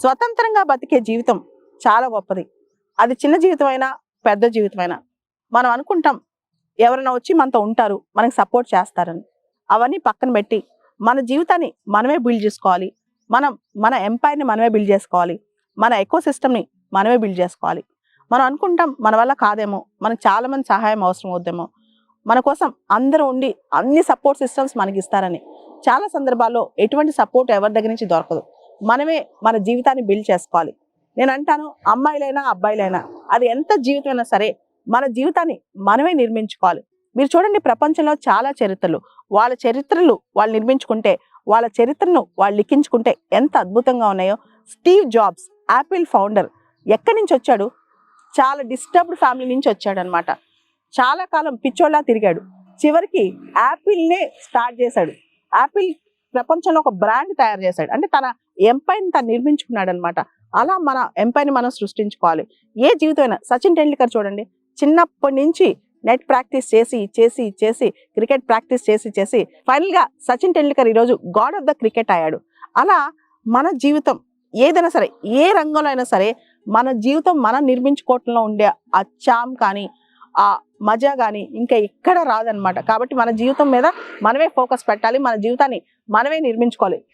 స్వతంత్రంగా బతికే జీవితం చాలా గొప్పది. అది చిన్న జీవితమైనా, పెద్ద జీవితమైనా. మనం అనుకుంటాం ఎవరైనా వచ్చి మనతో ఉంటారు, మనకి సపోర్ట్ చేస్తారని. అవన్నీ పక్కన పెట్టి మన జీవితాన్ని మనమే బిల్డ్ చేసుకోవాలి. మన ఎంపైర్‌ని మనమే బిల్డ్ చేసుకోవాలి. మన ఎకోసిస్టమ్‌ని మనమే బిల్డ్ చేసుకోవాలి. మనం అనుకుంటాం మన వల్ల కాదేమో, మనకు చాలా మంది సహాయం అవసరం అవుద్దేమో, మన కోసం అందరూ ఉండి అన్ని సపోర్ట్ సిస్టమ్స్ మనకి ఇస్తారని. చాలా సందర్భాల్లో ఎటువంటి సపోర్ట్ ఎవరి దగ్గర నుంచి దొరకదు. మనమే మన జీవితాన్ని బిల్డ్ చేసుకోవాలి. నేను అంటాను, అమ్మాయిలైనా అబ్బాయిలైనా అది ఎంత జీవితమైనా సరే మన జీవితాన్ని మనమే నిర్మించుకోవాలి. మీరు చూడండి, ప్రపంచంలో చాలా చరిత్రలు, వాళ్ళ చరిత్రలు వాళ్ళు నిర్మించుకుంటే, వాళ్ళ చరిత్రను వాళ్ళు లిఖించుకుంటే ఎంత అద్భుతంగా ఉన్నాయో. స్టీవ్ జాబ్స్, యాపిల్ ఫౌండర్, ఎక్కడి నుంచి వచ్చాడు? చాలా డిస్టర్బ్డ్ ఫ్యామిలీ నుంచి వచ్చాడు అనమాట. చాలా కాలం పిచ్చోళ్ళ తిరిగాడు. చివరికి యాపిల్నే స్టార్ట్ చేశాడు. యాపిల్ ప్రపంచంలో ఒక బ్రాండ్ తయారు చేశాడు. అంటే తన ఎంపైర్ని తను నిర్మించుకున్నాడు అనమాట. అలా మన ఎంపైర్ని మనం సృష్టించుకోవాలి. ఏ జీవితమైనా, సచిన్ టెండూల్కర్ చూడండి, చిన్నప్పటి నుంచి నెట్ ప్రాక్టీస్ చేసి చేసి చేసి క్రికెట్ ప్రాక్టీస్ చేసి చేసి ఫైనల్గా సచిన్ టెండూల్కర్ ఈరోజు గాడ్ ఆఫ్ ద క్రికెట్ అయ్యాడు. అలా మన జీవితం ఏదైనా సరే, ఏ రంగంలో అయినా సరే, మన జీవితం మనం నిర్మించుకోవటంలో ఉండే ఆ చామ్ కానీ, ఆ మజా కానీ ఇంకా ఎక్కడ రాదనమాట. కాబట్టి మన జీవితం మీద మనమే ఫోకస్ పెట్టాలి. మన జీవితాన్ని మనమే నిర్మించుకోవాలి.